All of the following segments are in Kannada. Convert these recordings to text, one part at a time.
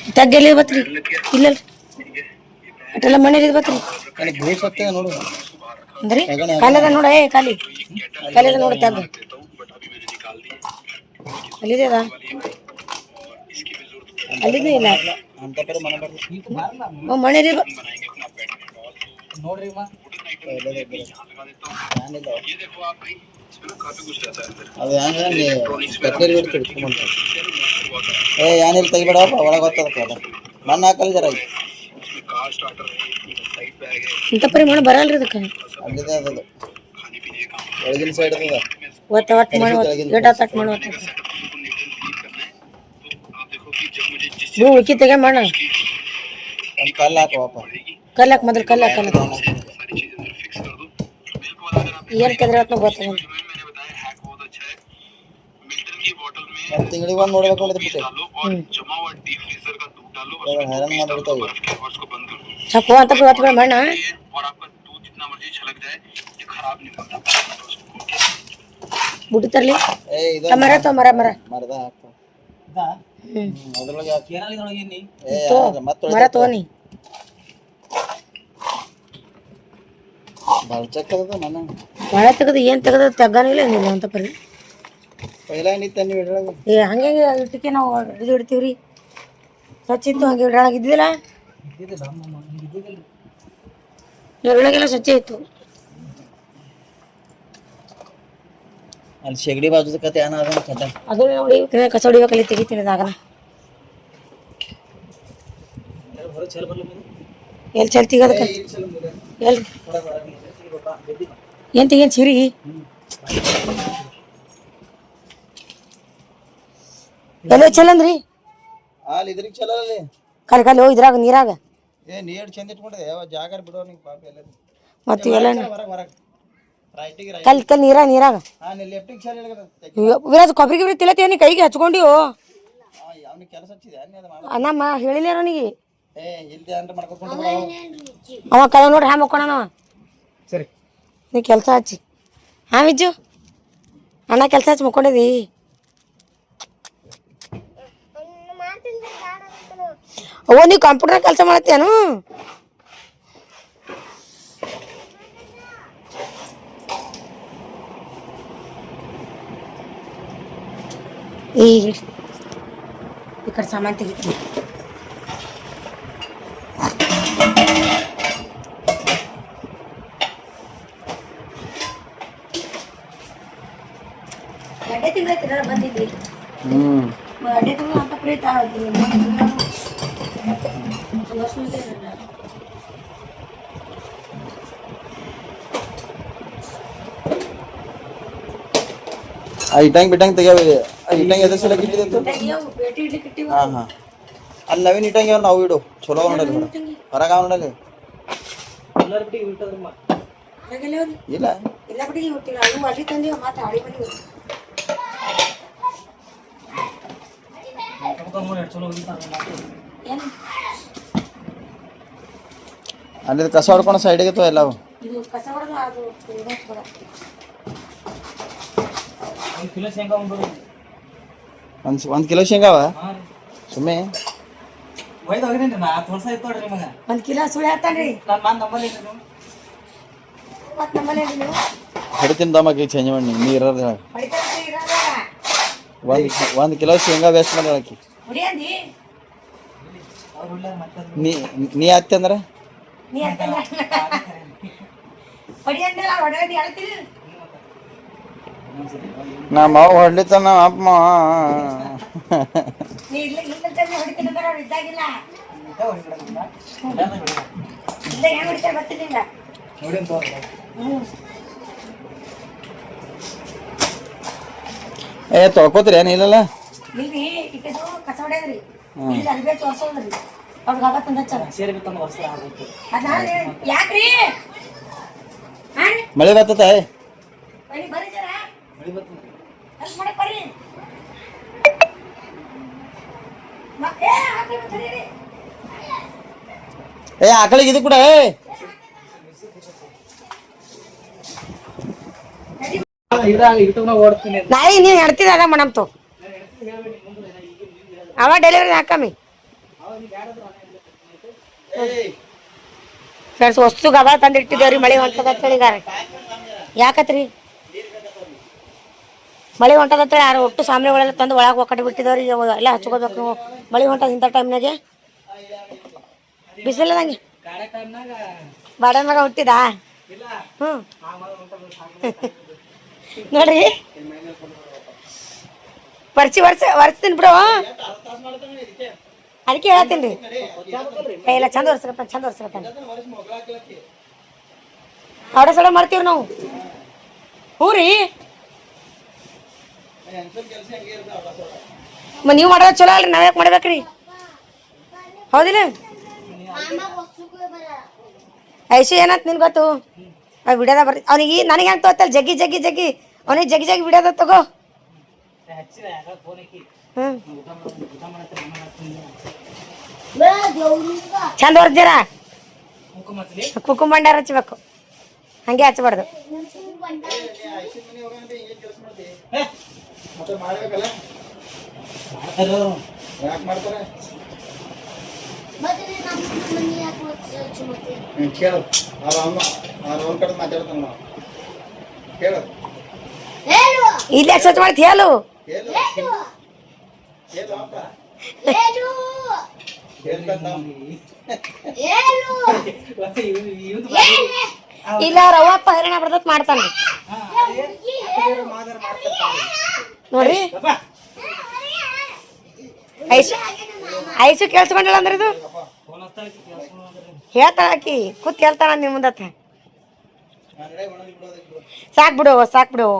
ತಗ್ಗೆಲ್ಲಿ ಬತ್ರಿ ಇಲ್ಲಲ್ರಿ ಅಟೆಲ್ಲ ಮನೇಲಿ ಬತ್ರಿ ಅಂದ್ರಿ ಕಾಲದ ನೋಡ ಖಾಲಿ ಕಾಲದ ನೋಡ ತಗ್ಗ ಅಲ್ಲಿದೆ ಅಲ್ಲಿದೆ ಇಲ್ಲ ಮನೇಲಿ ನೋಡ್ರಿ ಅದು ಏನಿಲ್ಲ ತೆಗಿಬೇಡಪ್ಪ ಒಳಗೆ ಗೊತ್ತದ ಮಣ್ಣು ಹಾಕಲ್ ಜರ ಇಂಥ ಪರಿಮಾಣ ಬರಲ್ರಿ ಅದಕ್ಕೆ ಅಲ್ಲಿದೆ ಅದದು ಒಳಗಿನ ಸೈಡ್ ಅದ ಒತ್ತ ಒಟ್ಟು ಮಾಡಿ ಗೇಟ ತಟ್ ಮಾಡಿ ಒತ್ತ ಭೂ ಉಕ್ಕಿ ತೆಗೆ ಮಾಡ ಒಂದು ಕಲ್ಲು ಹಾಕುವಪ್ಪ ಕಲ್ಲು ಹಾಕಿ ಮೊದಲು ಕಲ್ಲು ಹಾಕಲ್ಲ ಏನು ಕೆದ್ರೆ ಹೊತ್ತು ಗೊತ್ತದ ತಿಂಗಳಿಗೆ ಒಂದು ನೋಡ್ಬೇಕು ಬಿಟ್ಟೆ हैरान ಮಾಡ್ಬಿಡ್ತಾ ಇವೆ ಸಾಕು ಅಂತ ಹೊತ್ತು ಮಣ್ಣ ಬುಟ್ಟಿ ತರ್ಲಿ ಮರ ತೋ ಮರ ಮರ ಮರದ ಹಾಕು ಅದ್ರೊಳಗೆ ಮರ ತೋನಿ ಭಾಳ ಚಕ್ಕದ ಮನ ಭಾಳ ತೆಗದು ಏನು ತೆಗದ ತೆಗ್ಗಾನಿಲ್ಲ ಏನಿಲ್ಲ ಅಂತ ಪರಿ ಪೈಲ ಏನಿತ್ತು ನೀವು ಇದ್ರೊಳಗೆ ಹಂಗೆ ಇಟ್ಟಕ್ಕೆ ನಾವು ಇದು ಇಡ್ತೀವಿ ರೀ ಸ್ವಚ್ಛ ಇತ್ತು ಹಾಗೆ ಇದ್ರೊಳಗೆ ಇದ್ದಿಲ್ಲ ಇದ್ರೊಳಗೆಲ್ಲ ಸ್ವಚ್ಛ ಇತ್ತು ಅಲ್ಲಿ ಶೆಗಡಿ ಬಾಜುದ ಕತೆ ಏನ ಅದ ಕದ ಅದು ನೋಡಿ ಕಸ ಹೊಡಿಬೇಕಲ್ಲಿ ತೆಗಿತೀನಿ ಅದಾಗನ ಎಲ್ಲಿ ಚಲ್ ತೆಗದಕ್ಕೆ ಎಲ್ಲಿ ಏನು ತೆಗೀನಿ ಸಿರಿ ಎಲ್ಲ ಚಲಂದ್ರಿ ಅಲ್ಲಿ ಇದ್ರಿಗೆ ಚಲಲ್ಲಿ ಕಲ್ ಕಲ್ ಹೋಗಿ ಇದ್ರಾಗ ನೀರಾಗ ಏ ನೀರು ಚಂದ ಇಟ್ಕೊಂಡಿದೆ ಯಾವ ಜಾಗ ಬಿಡೋ ನಿಂಗೆ ಪಾಪ ಎಲ್ಲ ಮತ್ತೆ ಎಲ್ಲ ಕಲ್ ಕಲ್ ನೀರಾಗ ವಿರಾಜ್ ಕೊಬ್ಬರಿ ಗಿಬ್ರಿ ತಿಳತ್ತೀನಿ ಕೈಗೆ ಹಚ್ಕೊಂಡಿವು ನಮ್ಮ ಹೇಳಿಲ್ಲ ಅವನಿಗೆ ಅವ ಕಲ ನೋಡ್ರಿ ಹ್ಯಾ ಮಕ್ಕೋಣ ಸರಿ ನೀ ಕೆಲಸ ಹಚ್ಚಿ ಹಾಂ ವಿಜ್ಜು ಅಣ್ಣ ಕೆಲಸ ಹಚ್ಚಿ ಮಕ್ಕೊಂಡಿದಿ ಓ ನೀವು ಕಂಪ್ಯೂಟರ್ ಕೆಲಸ ಮಾಡತ್ತೇನು ಈ ಕಡೆ ಸಾಮಾನು ತೆಗಿತೀನಿ ಗಡ್ಡೆ ತಿಂಗಳೈತಿ ಬಂದಿದ್ವಿ ಗಡ್ಡೆ ತಿಂಗಳು ಅಂತ ಪ್ರೀತ ಇಟ್ಟಂಗ್ ಬಿಟ್ಟಂಗ್ ತೆಗ್ಯಾವ ಇಟ್ಟಂಗ್ ಎದ್ರ ಸಲ ಕಿಟ್ಟಿದೆ ಹಾಂ ಹಾಂ ಅಲ್ಲಿ ನವೀನ್ ಇಟ್ಟಂಗೆ ನಾವು ಇಡು ಚಲೋ ನೋಡಲಿ ಹೊರಗ ನೋಡಲಿ ಇಲ್ಲ ಅಲ್ಲಿ ಕಸ ಹೊಡ್ಕೊಂಡು ಸೈಡಿಗೆ ತೋ ಎಲ್ಲವು ಒಂದು ಕಿಲೋ ಶೇಂಗಾವ ಸುಮ್ಮನೆ ಒಂದು ಕಿಲೋ ಸುಳಿ ಹಾಕ್ತಾನ್ರಿ ಹೊಡಿತೀನಿ ದಮ್ಮಕ್ಕೆ ಚೇಂಜ್ ಮಾಡಿ ನೀರು ಒಂದು ಕಿಲೋ ಶೇಂಗಾ ವೇಸ್ಟ್ ಮಾಡಿ ಹಾಕಿ ನೀ ಹತ್ತಿ ಅಂದ್ರೆ ನಮ್ಮ ಮಾವು ಹೊಡ್ಲಿತ್ತ ನಮ್ಮ ಅಪ್ಪ ಏ ತೊಳ್ಕೋತೀರಿ ಏನು ಇಲ್ಲಲ್ಲ ಮಳೆ ಬರ್ತದ ಏ ಆಕಳಿಗೆ ಇದು ಕೂಡ ನಾಯಿ ನೀನು ಹೇಳ್ತಿದ್ದ ಅದ ಮಾಡಮ್ತು ಅವ ಡೆಲಿವರಿ ಹಾಕಮ್ಮಿ ಫ್ರೆಂಡ್ಸ್ ವಸ್ತು ಗಬಾ ತಂದು ಇಟ್ಟಿದ್ದೇವ್ರಿ ಮಳೆ ಹೊಂಟದತ್ತೇಳಿ ಈಗ ಯಾಕತ್ರಿ ಮಳೆ ಹೊಂಟದತ್ತೇಳಿ ಯಾರು ಒಟ್ಟು ಸಾಮಾನುಗಳೆಲ್ಲ ತಂದು ಒಳಗೆ ಒಕ್ಕಟ್ಟು ಬಿಟ್ಟಿದ್ದೇವ್ರಿ ಎಲ್ಲ ಹಚ್ಕೋಬೇಕು ನೀವು ಮಳೆ ಹೊಂಟದ ಇಂಥ ಟೈಮ್ನಾಗೆ ಬಿಸಿಲದಂಗೆ ಬಾಡನ್ಯಾಗ ಹುಟ್ಟಿದಾ ಹ್ಞೂ ನೋಡ್ರಿ ವರ್ಸ್ತೀನಿ ಬಿಡು ಅದಕ್ಕೆ ಹೇಳ್ತೀನಿ ರೀ ಇಲ್ಲ ಚಂದ ವರ್ಸ್ಕತ್ತ ಅವಡ ಸಡ ಮಾಡ್ತೀವಿ ನಾವು ಹ್ಞೂ ರೀ ನೀವು ಮಾಡೋದು ಚಲೋ ಅಲ್ರಿ ನಾವ್ ಯಾಕೆ ಮಾಡ್ಬೇಕ್ರಿ ಹೌದಿಲ್ಲ ಐಶು ಏನಂತ ನಿನ್ ಗೊತ್ತು ವಿಡಿಯೋದ ಬರ್ತಿ ಅವನಿಗೆ ನನಗೆ ಅಂತ ತೋತಲ್ಲ ಜಗ್ಗಿ ಜಗ್ಗಿ ಜಗ್ಗಿ ಅವನಿಗೆ ಜಗ್ಗಿ ಜಗ್ಗಿ ವಿಡಿಯೋದ ತಗೋ ಚಂದ ಹೊರ್ಜರ ಕುಕುಮ್ ಬಂಡಾರ ಹಚ್ಬೇಕು ಹಂಗೆ ಹಚ್ಬಾರ್ದು ಇಲ್ಲಿ ಯಾಕೆ ಸ್ವಚ್ಛ ಮಾಡ್ತಿ ಹೇಳು ಇಲ್ಲ ರವಪ್ಪ ಹೈರಾಣ ಬರ್ತತ್ ಮಾಡ್ತಾನ ನೋಡ್ರಿ ಐಸು ಕೇಳಿಸ್ಕೊಂಡಳ ಅಂದ್ರೆ ಇದು ಹೇಳ್ತಾಳ ಆಕಿ ಕೂತ್ ಹೇಳ್ತಾಳ ನಿಮ್ ಮುಂದತ್ತ ಸಾಕ್ ಬಿಡು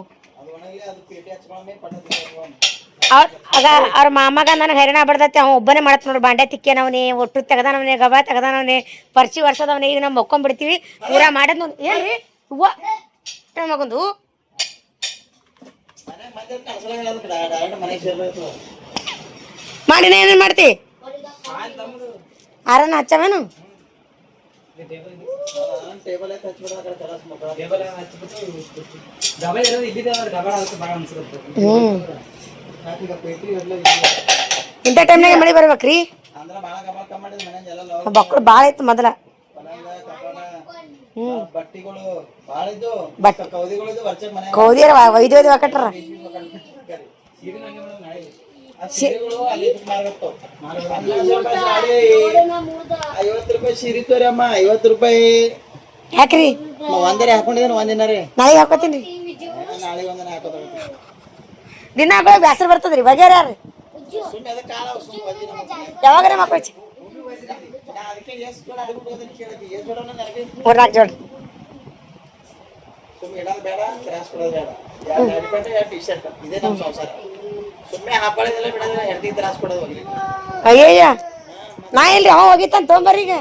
ಅವ್ರ ಮಾಮಗ ನನಗೆ ಹೈರಾಣ ಬಡ್ದೈತಿ ಅವ ಒಬ್ಬನೇ ಮಾಡತ್ ನೋಡ್ರಿ ಬಾಂಡೆ ತಿಕ್ಕೇನವನಿ ಒಟ್ಟು ತೆಗದಾನವನಿ ಗಬಾ ತೆಗದಾನವನಿ ಪರ್ಚಿ ವರ್ಷದವನಿ ಈಗ ನಾವು ಮಕ್ಕೊಂಡ್ಬಿಡ್ತೀವಿ ಪೂರಾ ಮಾಡದ್ ನೋಡಿ ಏನ್ರಿ ಹೂವ ಮಗೊಂದು ಮಾಡಿನ ಏನೇನು ಮಾಡ್ತಿ ಆರನ್ನ ಹಚ್ಚವೇನು ಇಂಥ ಟೈಮ್ನಾಗ ಮಳೆ ಬರ್ಬೇಕ್ರಿ ಬಕ್ಕಳು ಭಾಳ ಐತಿ ಮೊದಲ ಕೌದಿಯರ ಒಯ್ದು ಹಾಕಟ್ರ ₹50 ಯಾಕ್ರಿ ಒಂದರೆ ಹಾಕೊಂಡಿದ್ದೇನೆ ಒಂದಿನ ರೀ ನಾಳೆಗೆ ಹಾಕೋತೀನಿ ನಾಳೆಗೆ ಒಂದಿನ ಹಾಕೋದ ದಿನ ಹಾಕೋ ಬ್ಯಾಸರ ಬರ್ತದ್ರಿ ಬಗೆಯಾರ ಯಾರು ಯಾವಾಗಾರ ಮಕ್ಕಳು ಮೂರ್ನಾಲ್ಕು ಜೋಡಿ ಬೇಡ ಕ್ರಾಸ್ ಕೊಡೋದು ಬೇಡ ಟಿ ಶರ್ಟ್ ಇದೇ ನಮ್ಮ ಸಂಸಾರ ಸುಮ್ಮನೆ ಹಾಕೊಳ್ಳೋದಿಲ್ಲ ಬಿಡೋದಿಲ್ಲ ಹೆಂಡತಿ ತ್ರಾಸ್ ಕೊಡೋದು ಹೋಗ್ಲಿ ಅಯ್ಯಯ್ಯ ನಾ ಇಲ್ರಿ ಅವ ಹೋಗಿತ್ತಾನ ತೊಗೊಂಬರ್ರಿ ಈಗ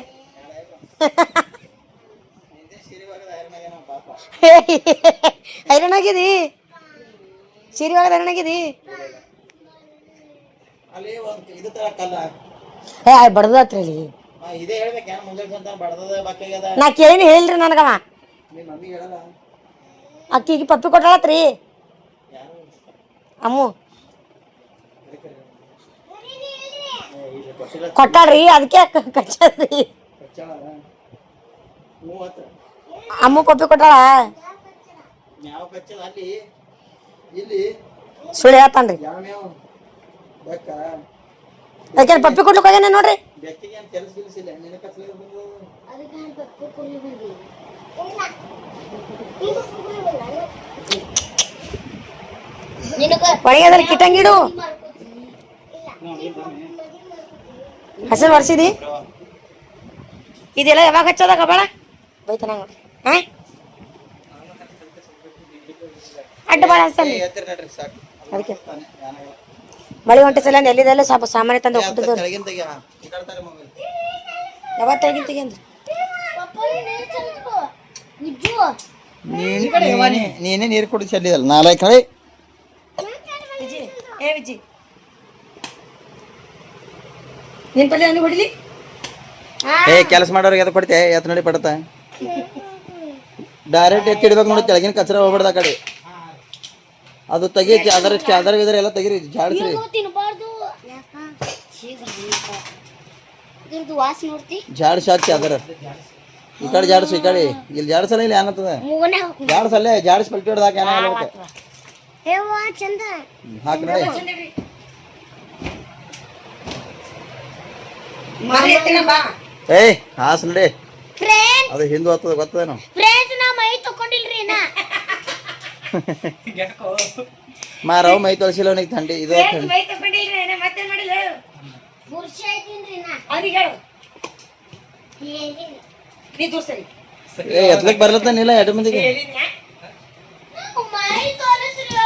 ಹೈರಾಣಾಗಿದಿ ಸೀರಿವಾಗ ಹೈರಾಣಾಗಿದಿ ಅಲ್ಲಿ ಒಂದು ಇದು ತರಕಲ್ಲ ಬಡ್ದತ್ರಿ ಅಲ್ಲಿ ಇದೇ ಹೇಳ್ಬೇಕೇನು ಮುಂಜಾನೆ ಅಂತ ಬಡ್ದದ ಬಾಕಿಯಾಗದ ನಾ ಕೇಳಿ ಹೇಳ್ರಿ ನನಗವ ನಿಮ್ಮ ಮಮ್ಮಿಗೆ ಹೇಳಲ್ಲ ಅಕ್ಕಿಗೆ ಪಪ್ಪಿ ಕೊಟ್ಟಾಳತ್ರಿ ಅಮ್ಮು ಕೊಟ್ಟಾಳ್ರಿ ಅದಕ್ಕೆ ಕಚ್ಚದ್ರಿ ಅಮ್ಮು ಪಪ್ಪಿ ಕೊಟ್ಟಾಳ ಸುಳ್ಳು ಹೇಳ್ತಾನ್ರಿ ಅದಕ್ಕೆ ಪಪ್ಪಿ ಕೊಡ್ಲಿಕ್ಕೆ ಹೋಗ್ಯಾನ ನೋಡ್ರಿ ಒಳಗೆದಲ್ಲಿ ಕಿಟ್ಟಂಗಿಡು ಹಸರು ವರ್ಷಿದಿ ಇದೆಲ್ಲ ಯಾವಾಗ ಹಚ್ಚೋದಾಗ ಬೇಡ ಬೈತಾನ ನೋಡ್ರಿ ಹಾಂ ಅಡ್ಡ ಭಾಳ ಹಚ್ತಾನೆ ಅದಕ್ಕೆ ಮಳೆ ಹೊಂಟೆ ಸಲ ಎಲ್ಲಿದೆಲ್ಲ ಸ್ವಲ್ಪ ಸಾಮಾನ್ಯ ತಂದು ಹೋಗ್ಬಿಟ್ಟಿದ್ದು ಯಾವತ್ತು ತೆಳಗಿನ ತೆಗಿಂದ್ರಿ ನೀನೇ ನೀರು ಕುಡಿದು ಚೆಲ್ಲಿದಲ್ಲ 4 ಕಡೆ ವಿಜಿ ನಿನ್ ಪಲ್ಲೆ ಅವನಿಗೆ ಹೊಡಿಲಿ ಕೆಲಸ ಮಾಡೋರಿಗೆ ಎದು ಕೊಡ್ತೆ ಎತ್ತು ನೋಡಿ ಪಡತ ಡೈರೆಕ್ಟ್ ಎತ್ತಿಡ್ಬೇಕು ನೋಡಿ ಕೆಳಗಿನ ಕಚರ ಹೋಗ್ಬಿಡ್ದ ಆ ಕಡೆ ಅದು ತೆಗಿ ಚಾದರ್ ಗಿದರ್ ಎಲ್ಲ ತೆಗಿರಿ ಜಾಡಿಸ್ರಿ ಇದ್ರದ್ದು ವಾಸ ನೋಡ್ತಿ ಜಾಡ್ಸ್ ಹಾಕಿ ಅದರ ಈ ಕಡೆ ಜಾಡ್ಸು ಈ ಕಡೆ ಇಲ್ಲಿ ಜಾಡ್ಸಲ್ಲ ಇಲ್ಲಿ ಏನತ್ತದ ಮೂಗನೆ ಜಾಡ್ಸಲ್ಲೇ ಜಾಡ್ಸ್ ಪಲ್ಟಿ ಹೊಡೆದು ಹಾಕಿ ಏನಾಗಲ್ಲ ಹೇವ ಚಂದ ಹಾಕಿ ನೋಡಿ ಏಯ್ ಹಾಸ್ ನಡಿ ಫ್ರೆಂಡ್ಸ್ ಅದು ಹಿಂದೆ ಹೋಗ್ತದ ಗೊತ್ತದೇನು ಫ್ರೆಂಡ್ಸ್ ನಾ ಮೈ ತಕೊಂಡಿಲ್ರಿ ನಾ ಮಾರವ್ ಮೈ ತೊಳಸಿಲ್ಲ ಅವನಿಗೆ ಥಂಡಿ ಇದು ಥಂಡಿ ಬುರ್ಷ ಐತಿನ್ರಿ ನಾ ಏ ಎತ್ಲಕ್ ಬರ್ಲತ್ತಾನಿಲ್ಲ ಎರಡು ಮಂದಿಗೆ ಮೈ ತೋರಿಸ್ರು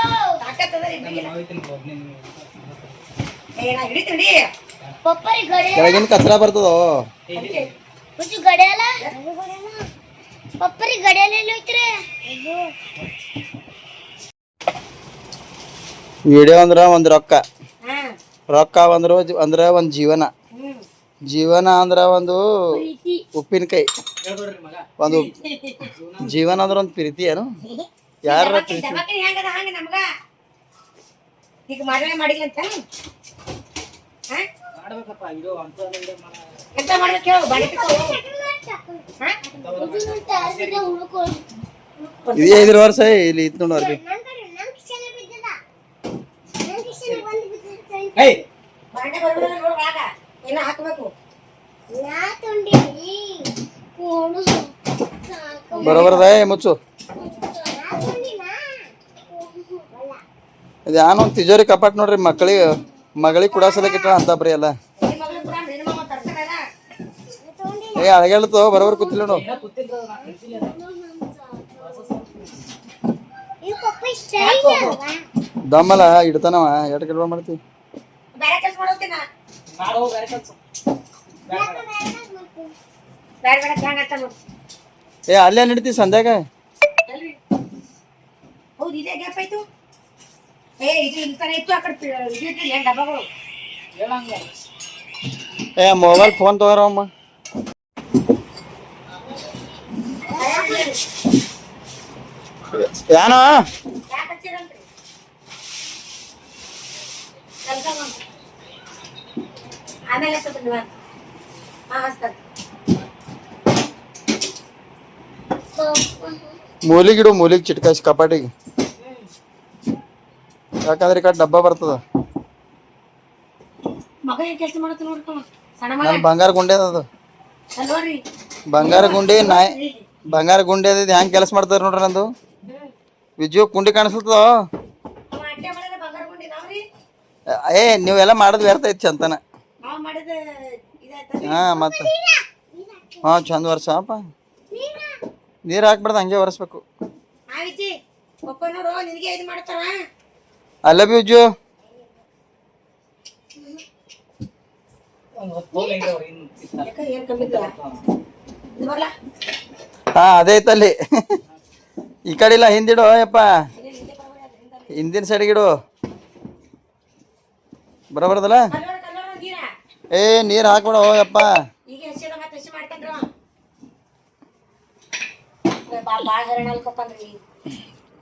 ಪಪ್ಪರಿ ಗಡೆ ಕೆಳಗಿನ ಕಚರ ಬರ್ತದೋ ಹುಚ್ಚು ಗಡೆಯಲ್ಲ ಪಪ್ಪರಿ ಗಡೆಯಲ್ಲ ಎಲ್ಲಿ ಹೋಯ್ತ್ರಿ ವಿಡಿಯೋ ಅಂದ್ರ ಒಂದ್ ರೊಕ್ಕ ರೊಕ್ಕ ಅಂದ್ರ ಒಂದ್ ಜೀವನ ಜೀವನ ಅಂದ್ರ ಒಂದು ಉಪ್ಪಿನಕಾಯಿ ಒಂದು ಜೀವನ ಅಂದ್ರ ಒಂದ್ ಪ್ರೀತಿ ಏನು ಯಾರ ಪ್ರೀತಿ ಈಗ ಮಾಡಲೇ ಮಾಡಿಲ್ಲ ಅಂತ ಎಂತ ಮಾಡ್ಬೇಕು ಹೇಳು ಬಾಡಿ ಇದು 5 ವರ್ಷ ಇಲ್ಲಿ ಇತ್ತು ನೋಡ್ರಿ ಬಾಂಡೆ ಬರ್ಬಿಡ ನೋಡುವಾಗ ಏನ ಹಾಕ್ಬೇಕು ಬರೋಬರದ ಮುಚ್ಚು ಇದು ಯಾನೋ ಒಂದು ತಿಜೋರಿ ಕಪಾಟ್ ನೋಡ್ರಿ ಮಗಳಿಗೆ ಕುಡಾಸಲಕ್ಕೆ ಇಟ್ಟ ಅಂತ ಬರೀ ಅಲ್ಲ ಏ ಅಳಗಾಡ್ತು ಬರೋಬರ್ ಕೂತಿಲ್ಲ ನೋಡು ದಮ್ಮಲ್ಲ ಇಡ್ತಾನವ ಎರಡು ಕೆಲಸ ಮಾಡ್ತೀವಿ ಬೇರೆ ಕೆಲಸ ಮಾಡೋತಿನ ಬೇರೆ ಬೇರೆ ಹ್ಯಾಂಗ ಅಂತ ನೋಡು ಏ ಅಲ್ಲೇ ನಡೀತಿ ಸಂಧ್ಯಾಗ ಹೌದು ಇದೇ ಗ್ಯಾಪ್ ಆಯ್ತು ಏ ಇದು ಇಂತಾನೆ ಇತ್ತು ಆ ಕಡೆ ಇದು ಇಟ್ಟಿಲ್ಲ ಡಬ್ಬಗಳು ಏ ಮೊಬೈಲ್ ಫೋನ್ ತಗೋರಮ್ಮ ಯಾನೋ ಆಮೇಲೆ ಮೂಲಿಗಿಡು ಮೂಲಿಗೆ ಚಿಟ್ಕಾಯಿಸಿ ಕಪಾಟಿಗೆ ಯಾಕಂದ್ರೆ ಈ ಕಡೆ ಡಬ್ಬ ಬರ್ತದ ಮಗ ಏನ್ ಕೆಲಸ ಮಾಡತ್ತ ನೋಡ್ಕೊ ಸಣ್ಣ ನನ್ ಬಂಗಾರ ಗುಂಡೆ ಅದು ನೋಡ್ರಿ ಬಂಗಾರ ಗುಂಡಿ ಬಂಗಾರ ಗುಂಡಿ ಅದ ಹೆಂಗ್ ಕೆಲಸ ಮಾಡ್ತಾರ ನೋಡ್ರಿ ನಂದು ವಿಜು ಕುಂಡಿ ಕಾಣಿಸ್ತದ ಬಂಗಾರ ಗುಂಡಿ ನಾವ್ರಿ ಏ ನೀವೆಲ್ಲ ಮಾಡೋದು ವ್ಯರ್ಥ ಐತಿ ಚಂತನ ನಾವ್ ಮಾಡಿದ ಇದಾಯ್ತ ಹಾ ಮತ್ತ ಹಾ ಚಂದ ವರ್ಷಪ್ಪ ನೀರ್ ಹಾಕ್ಬಿಡ್ದ ಹಂಗೆ ಒರೆಸ್ಬೇಕು ಆಯ್ತಿ ಒಪ್ಪ ನೋಡು ನಿನಗೆ ಇದು ಮಾಡ್ತಾರ ಐ ಲವ್ ಯು ವಿಜು ಏನ್ ಕಮ್ಮಿ ಇದು ಬರ್ಲಾ ಹಾ ಅದೇ ಐತಲ್ಲಿ ಈ ಕಡೆ ಇಲ್ಲ ಹಿಂದಿಡು ಯಪ್ಪ ಹಿಂದಿನ ಸೈಡ್ಗಿಡು ಬರೋಬರದಲ್ಲ ಏ ನೀರ್ ಹಾಕ್ಬಿಡ ಯಪ್ಪ ಈಗ ಹಸಿದ ಮತ್ತೆ ಹಸಿ ಮಾಡ್ಕೊಂಡ್ರ ಬಾಳ ಹರಣ ಅಲ್ಕೊಪ್ಪಂದ್ರಿ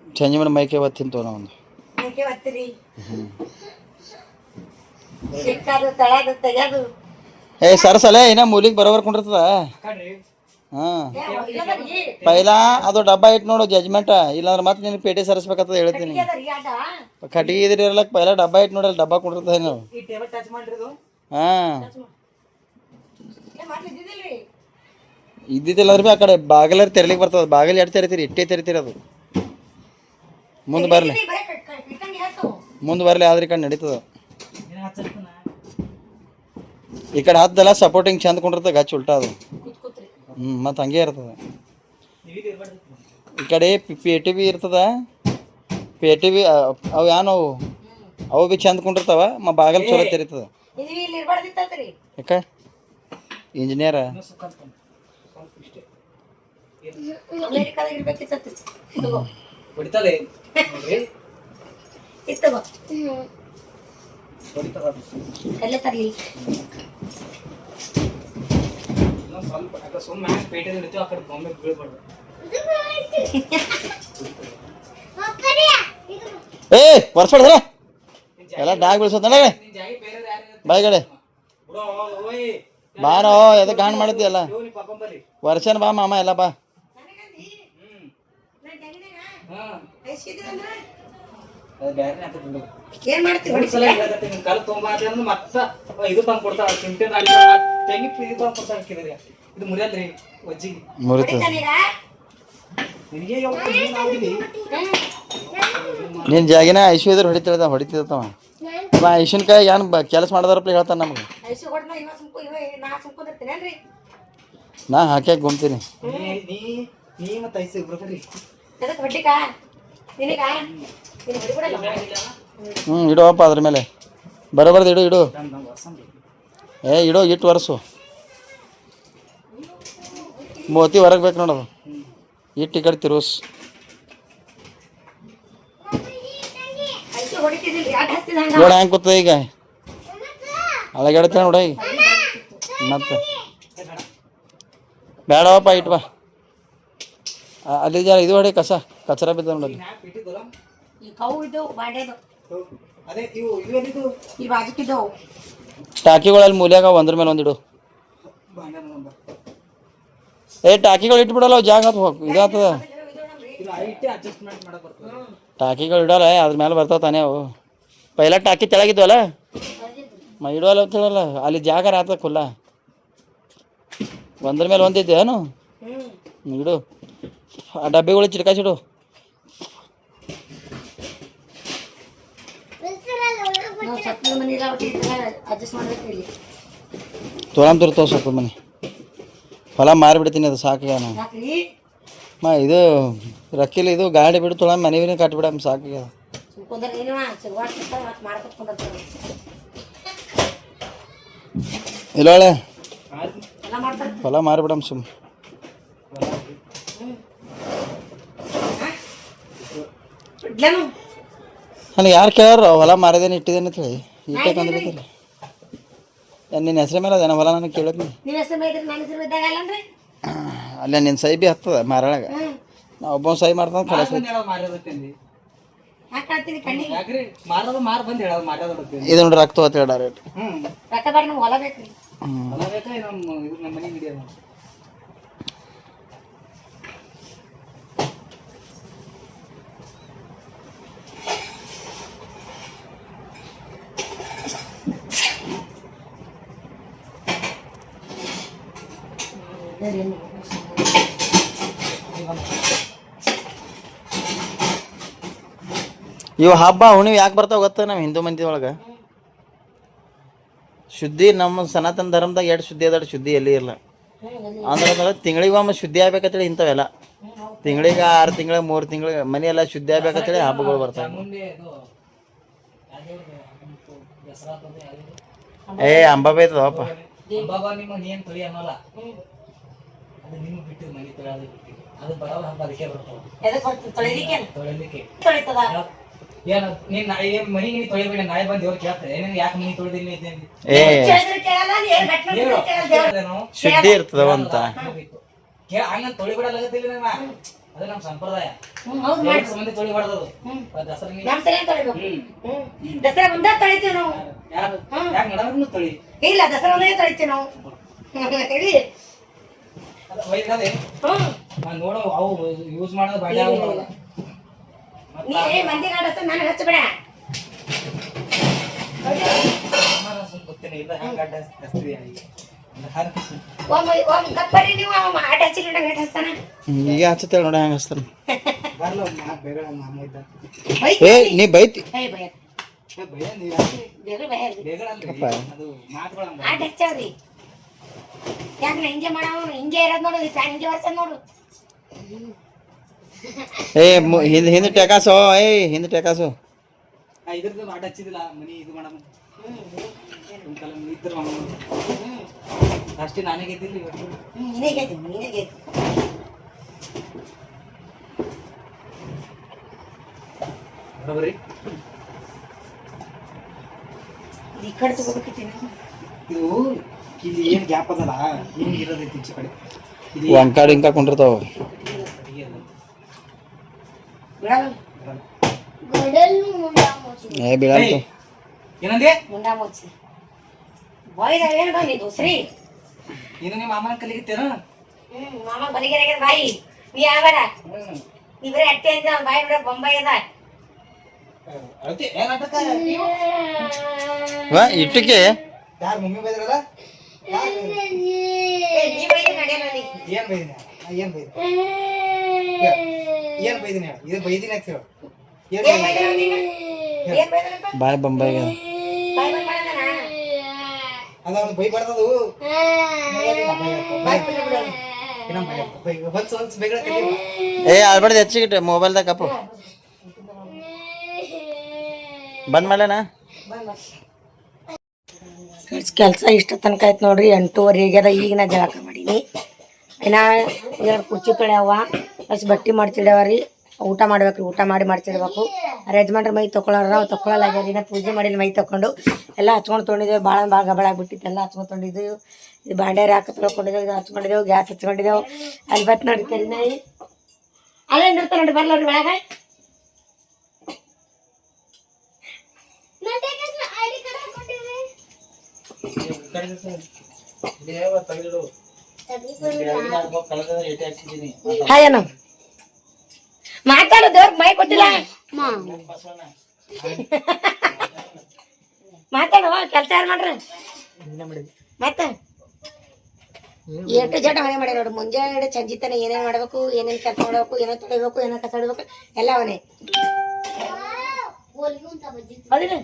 ಸಂಜೆ ಮೇಲೆ ಮೈಕೆ ಒತ್ತಿಂತವ ಒಂದು ಮೈಕೆ ಒತ್ತಿರಿ ಸಿಕ್ಕದು ತಳದು ತೆಗೆದು ಏ ಸರಸಲೆ ಇನ್ನ ಮೂಲಿಗೆ ಬರೋಬರ್ ಕೊಂಡಿರ್ತದ ಹಾ ಪೈಲಾ ಅದು ಡಬ್ಬ ಇಟ್ಟು ನೋಡು ಜಜ್ಮೆಂಟ್ ಇಲ್ಲಾಂದ್ರೆ ಮತ್ತೆ ನೀನು ಪೇಟೆ ಸರಿಸ್ಬೇಕಂತ ಹೇಳ್ತೀನಿ ಕಟ್ಟಿಗೆ ಇದ್ರಿ ಇರ್ಲಕ್ ಪೈಲಾ ಡಬ್ಬ ಇಟ್ಟು ನೋಡಲ್ಲ ಡಬ್ಬ ಕೊಂಡಿರ್ತದ ನೀವು ಹಾ ಇದ್ದಿದ್ದಿಲ್ಲ ಅಂದ್ರೆ ಆ ಕಡೆ ಬಾಗಿಲರ್ ತೆರಲಿಕ್ಕೆ ಬರ್ತದ ಬಾಗಿಲು ಎರಡು ತೆರಿತೀರಿ ಇಟ್ಟೇ ತೆರಿತೀರಿ ಅದು ಮುಂದೆ ಬರಲಿ ಮುಂದೆ ಬರಲಿ ಆದ್ರೆ ಈ ಕಡೆ ನಡೀತದ ಈ ಕಡೆ ಹದ್ದಲ್ಲ ಸಪೋರ್ಟಿಂಗ್ ಚಂದ ಕೊಂಡಿರ್ತದ ಗಚ್ಚ ಉಲ್ಟಾ ಅದು ಮತ್ತು ಹಂಗೆ ಇರ್ತದ ಈ ಕಡೆ ಪೇಟಿ ಬಿ ಇರ್ತದ ಪೇಟಿ ಬಿ ಅವು ಯಾನವು ಅವು ಬಿ ಚಂದ ಕೊಂಡಿರ್ತಾವ ಬಾಗಲ್ ಚಲೋ ತೆರಿತದ ಯಾಕ ಇಂಜಿನಿಯರ ಏ ವರ್ಷ ಎಲ್ಲ ಡಾಗ್ ಬಿಡ್ಸೋದ ಬಾಯಿ ಕಡೆ ಬಾರೋ ಎದಕ್ಕೆ ಗಾಣ ಮಾಡ್ತೀಯಲ್ಲ ವರ್ಷನ ಬಾ ಮಾಮ ಎಲ್ಲ ಬಾ. ಏನ್ ಮಾಡ್ತೀವಿ ಕಲ್ ತೊಗೊಂಬ ಮತ್ತೆ ಇದು ತಂದು ಕೊಡ್ತಾರ ಸಿಂಟೆನ್ ತೆಂಗಿ ಇದು ತಂದು ಕೊಡ್ತಾರ ಹಾಕಿದ್ರಿ ಇದು ಮುರಿಯಲ್ರಿ ಒಜ್ಜಿಗೆ ಮುರಿತದ ನಿನಗೆ ನಿನ್ನ ಜಾಗಿನ ಐಶು ಇದ್ರೆ ಹೊಡಿತಿರ್ತಾವ ಐಶುನ್ ಕೈ ಏನು ಕೆಲಸ ಮಾಡಿದಾರಪ್ಪ ಹೇಳ್ತಾನೆ ನಮ್ಗೆ. ನಾ ಹಾಕ್ಯಾಕ ಗುಮ್ತೀನಿ. ನೀ ಮತ್ತೆ ಐಸು ಇಬ್ರು ಬರ್ರಿ ಇಡುವಪ್ಪ ಅದ್ರ ಮೇಲೆ ಬರೋಬರ್ದು ಇಡು ಇಡು ಇಟ್ಟು ವರ್ಷು ಮೋತಿ ಹೊರಗೆ ಬೇಕು ನೋಡೋದು ಇಟ್ಟು ಈ ಕಡೆ ತಿರುಸ್ ನೋಡಿ ಹೆಂಗೆ ಕೂತದ ಈಗ ಅಳಗಾಡ್ತೇನೆ ನೋಡ ಈಗ ಮತ್ತೆ ಬೇಡವಪ್ಪ ಇಟ್ಟು ಬಾ ಅಲ್ಲಿ ಜರ ಇದು ಹೊಡಿ ಕಚರ ಬಿದ್ದ ನೋಡಲ್ಲಿ ಟಾಕಿಗಳಲ್ಲಿ ಮೂಲ್ಯಾಗ ಒಂದ್ರ ಮೇಲೆ ಒಂದಿಡು. ಟಾಕಿಗಳು ಇಟ್ಬಿಡಲ್ಲ ಜಾಗ ಇದಾಗ್ತದ. ಟಾಕಿಗಳು ಇಡಲ್ಲ ಅದ್ರ ಮೇಲೆ ಬರ್ತಾವ ತಾನೇ ಅವು. ಪೈಲ ಟಾಕಿ ತೆಳಗಿದ್ವಲ್ಲ ಇಡೋಲ್ಲ ಅಂತ ಹೇಳಲ್ಲ ಅಲ್ಲಿ ಜಾಗ ಆತ ಖುಲ್ಲ ಒಂದ್ರ ಮೇಲೆ ಒಂದಿದ್ದೇನು ಇಡು. ಆ ಡಬ್ಬಿಗಳು ಚಿಡ್ಕಾಸಿಡು. ತೊಳಂತಿರ್ತಾವ ಸ್ವಲ್ಪ ಮನೆ ಹೊಲ ಮಾರಿಬಿಡ್ತೀನಿ ಅದು ಸಾಕಿಗೆ ನಾನು ಇದು ರಕ್ಕಿಲ್ಲ ಇದು ಗಾಡಿ ಬಿಡು ತೊಳ ಮನೆ ಕಟ್ಬಿಡ ಸಾಕಿಗೆ ಇಲ್ಲೊಳೆ ಹೊಲ ಮಾರಿಬಿಡಮ್ ಸುಮ್ ನನಗೆ ಯಾರು ಕೇಳಾರ ಹೊಲ ಮಾರಿದೇನೆ ಇಟ್ಟಿದ್ದೇನೆ ಅಂತ ಹೇಳಿ ಇಟ್ಟೆ ತಂದಿರ್ತೀರಿ ನಿನ್ನ ಹೆಸರು ಮೇಲೆ ಅದೇನ ಹೊಲ ನನಗೆ ಕೇಳಿದ್ನಿ ಅಲ್ಲೇ ನಿನ್ನ ಸೈ ಬಿ ಹತ್ತದ ಮಾರಾಳಾಗ ನಾ ಒಬ್ಬ ಸೈ ಮಾಡ್ತಾನೆ ಕಲಸ ಇದು ನೋಡಿ ರಕ್ತ ಹೊತ್ತ ಡೈರೆಕ್ಟ್ ಇವು ಹಬ್ಬ ಹುಣ್ಣಿಮೆ ಯಾಕೆ ಬರ್ತಾವ ಗೊತ್ತ ನಮ್ಮ ಹಿಂದೂ ಮಂದಿ ಒಳಗೆ ಶುದ್ಧಿ ನಮ್ಮ ಸನಾತನ ಧರ್ಮದಾಗ ಎರಡು ಶುದ್ಧಿ ಅದ ಶುದ್ಧಿ ಎಲ್ಲಿ ಇಲ್ಲ ಅಂದ್ರೆ ತಿಂಗಳಿಗೊಮ್ಮೆ ಶುದ್ಧಿ ಆಗ್ಬೇಕಂತೇಳಿ ಇಂಥವೆಲ್ಲ ತಿಂಗಳಿಗೆ 6 ತಿಂಗಳಿಗೆ 3 ತಿಂಗಳಿಗೆ ಮನೆ ಎಲ್ಲ ಶುದ್ಧಿ ಆಗ್ಬೇಕಂತೇಳಿ ಹಬ್ಬಗಳು ಬರ್ತಾವೆ. ಅಂಬ ಬೈತದಪ್ಪ ಶುದ್ಧಿ ಇರ್ತದಂತ ಅದು ನಮ್ಮ ಸಂಪ್ರದಾಯ ಇಲ್ಲ ದಸರಾ ಒಂದೇ ತೊಳಿತೀವಿ ನಾವು ನೋಡೋ ಅವು ಯೂಸ್ ಮಾಡೋದು ಬಾಳೆ ಮಂದಿ ಕಾಣಿಸ್ತ ನಾನು ಹಚ್ಚಬೇಡ ಗೊತ್ತೇನೆ ಇಲ್ಲ ಹಂಗ ಹಚ್ತೀವಿ ಕಪ್ಪರಿ ನೀವು ಆಟ ಹಚ್ಚಿಲ್ಲ ಗಂಟೆ ಹಚ್ತಾನ ಈಗ ಹಚ್ಚತ್ತೇಳಿ ನೋಡಿ ಹೆಂಗೆ ಹಚ್ತಾನ ಬರ್ಲ ಬೇಗ ಮಾಮ ಇದ್ದ ನೀ ಬೈತಿ ಆಟ ಹಚ್ಚವ್ರಿ ಯಾಕೆ ಹಿಂಗೆ ಮಾಡವ ಹಿಂಗೆ ಇರೋದು ನೋಡು ಹಿಂಗೆ ವರ್ಷ ನೋಡು ಹಿಂದೆ ಟೆಕಾಸೋ ಹಿಂದೆ ಟೆಕಾಸೋ ಇದ್ರದ್ದು ಆಟ ಹಚ್ಚಿದಿಲ್ಲ ಮನಿ ಇದು ಮಾಡಮ್ಮ ಇದ್ರ ಅಷ್ಟೇ ನಾನೇ ಗೆದ್ದಿಲ್ಲ ನೀನೇ ಗೆದ್ದು ಬರೋಬರಿ ಈ ಕಡೆ ತಗೋಬೇಕಿತ್ತೇನೆ ಇದು ಇಲ್ಲಿ ಏನು ಗ್ಯಾಪ್ ಅದಲ್ಲ ಹಿಂಗೆ ಇರೋದೈತಿ ಈಚೆ ಕಡೆ ಒಂಕಾಡು ಹಿಂಗ ಕೊಂಡಿರ್ತಾವ ಏನಂದೆ ಮುಂಡಾ ಮುಚ್ಚಿ ಬಾಯ್ದ ಏನು ನೀ ದೋಸ್ರಿ ಇನ್ನು ನಿಮ್ಮ ಮಾಮನ ಕಲಿಗಿತ್ತೇನ ಮಾಮ ಬಲಿಗೆರೆ ಬಾಯಿ ನೀ ಯಾವಡ ನೀ ಬರೀ ಅಟ್ಟೆ ಅಂತ ಬಾಯಿ ನೋಡ ಬೊಂಬಾಯಿ ಅದ ಅಳತಿ ಏನ್ ನಾಟಕ ವಾ ಇಟ್ಟಿಗೆ ಯಾರು ಮಮ್ಮಿ ಬೈದ್ರಲ್ಲ ನೀ ಬೈದು ನಡೆಯಲ್ಲ ನೀ ಏನ್ ಬೈದಿನ ಏನ್ ಬೈದ ಏನ್ ಬೈದಿನ ಇದು ಬೈದಿನ ಆಗ್ತಿರೋ ಏನ್ ಬೈದ್ರು ನೀನು ಏನ್ ಬೈದ್ರಪ್ಪ ಬಾಯ್ ಬೊಂಬಾಯಿಗೆ ಬಾಯಿ ಬಂದ್ ಮಾಡದನ ಅದ ಒಂದು ಬೈಬಾರ್ದದು ಬಾಯಿ ಬಿಡು ಬಿಡು ಹೊಲ್ಸ್ ಬೇಗ ಏ ಅಲ್ಬಾರ್ದು ಹೆಚ್ಚಿಗಿಟ್ಟು ಮೊಬೈಲ್ದಾಗ ಕಪ್ಪು ಬಂದ್ ಮಾಡ್ಲೇನ ಕೆಲಸ ಇಷ್ಟ ತನಕ ಆಯ್ತು ನೋಡ್ರಿ 8:30 ಆಗ್ಯದ. ಈಗ ನಾ ಜಳಕ ಮಾಡೀನಿ. ಇನ್ನ 2 ಕುರ್ಚಿ ತೊಳ್ಯಾವ, ಅಷ್ಟು ಬಟ್ಟೆ ಮಾಡ್ತಿಡ್ಯಾವ ರೀ. ಊಟ ಮಾಡ್ಬೇಕ್ರಿ, ಊಟ ಮಾಡಿ ಮಾಡ್ತಿಡ್ಬೇಕು. ಯಜಮಾನ್ರ ಮೈ ತೊಗೊಳಾರ, ನಾವು ತೊಗೊಳಲಾಗ್ಯಾರ. ಇನ್ನ ಪೂಜೆ ಮಾಡಿಲ್ಲ, ಮೈ ತೊಗೊಂಡು ಎಲ್ಲ ಹಚ್ಕೊಂಡು ತೊಗೊಂಡಿದ್ದೇವೆ. ಭಾಳ ಗಬಳ ಆಗ್ಬಿಟ್ಟಿತ್ತು, ಎಲ್ಲ ಹಚ್ಕೊಂಡು ತೊಗೊಂಡಿದ್ದೆವು. ಇದು ಬಾಂಡ್ಯಾರ ಹಾಕಿ ತೊಳ್ಕೊಂಡಿದ್ದೆವು, ಇದು ಹಚ್ಕೊಂಡಿದ್ದೆವು, ಗ್ಯಾಸ್ ಹಚ್ಕೊಂಡಿದ್ದೆವು. ಅಲ್ಲಿ ಬತ್ ನೋಡಿ ಕರಿನಾಯಿ ಅಲ್ಲೇ ನಿರ್ತಾರೆ ನೋಡಿ, ಬರ್ಲ ನೋಡಿ ಒಳಗೆ. ಹಾಯನ ಮಾತಾಡೋದು ಮೈ ಕೊಟ್ಟಿಲ್ಲ, ಮಾತಾಡುವ ಕೆಲಸ ಯಾರು ಮಾಡ್ರಿ ಮತ್ತೆ ಎಷ್ಟು ಜಟ ಮನೆ ಮಾಡಿ ನೋಡ್ರಿ. ಮುಂಜಾನೆ ಸಂಜಿತನ ಏನೇನ್ ಮಾಡ್ಬೇಕು, ಏನೇನ್ ಕೆಲಸ ಮಾಡ್ಬೇಕು, ಏನೋ ತೊಳಿಬೇಕು, ಏನೋ ಕಸ ಇಡ್ಬೇಕು, ಎಲ್ಲ ಅವನೇ. ಹೌದಿಲ್ಲ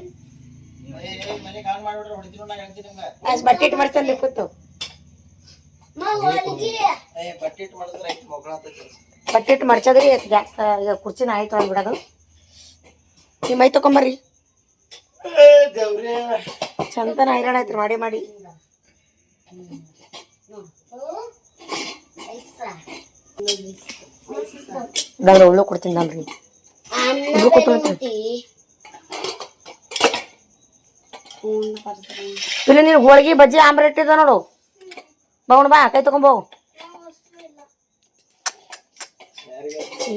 ಅಷ್ಟು ಬಟ್ಟೆ ಇಟ್ಟು ಮಾಡ್ತಾನೆ ಕೂತು ಬಟ್ಟೆ ಇಟ್ಟು ಮಡ್ಚದ್ರಿ ಗ್ಯಾಸ್ ಕುರ್ಚಿನ ಆಯ್ತು ಅಂದ್ಬಿಡೋದು. ನೀವು ಮೈ ತಕೊಂಬರ್ರಿ, ಚಂದನ ಹೈರಾಣ ಆಯ್ತು ಮಾಡಿ ಮಾಡಿ. ಇದಾದ್ರೆ ಉಳ್ಳು ಕೊಡ್ತೀನಿ ನಮ್ರಿ, ಇಬ್ರು ಕೂತ್ಕೊಳ್ತೀನಿ. ಇಲ್ಲಿ ನೀನು ಹೋಳಿಗೆ ಬಜ್ಜಿ ಆಮ್ಲೆಟ್ ಇದ ನೋಡು, ಬೌಣ ಬಾ ಕೈ ತಗೊಂಬೋ.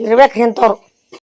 ಇರ್ಬೇಕು ಇಂಥವ್ರು.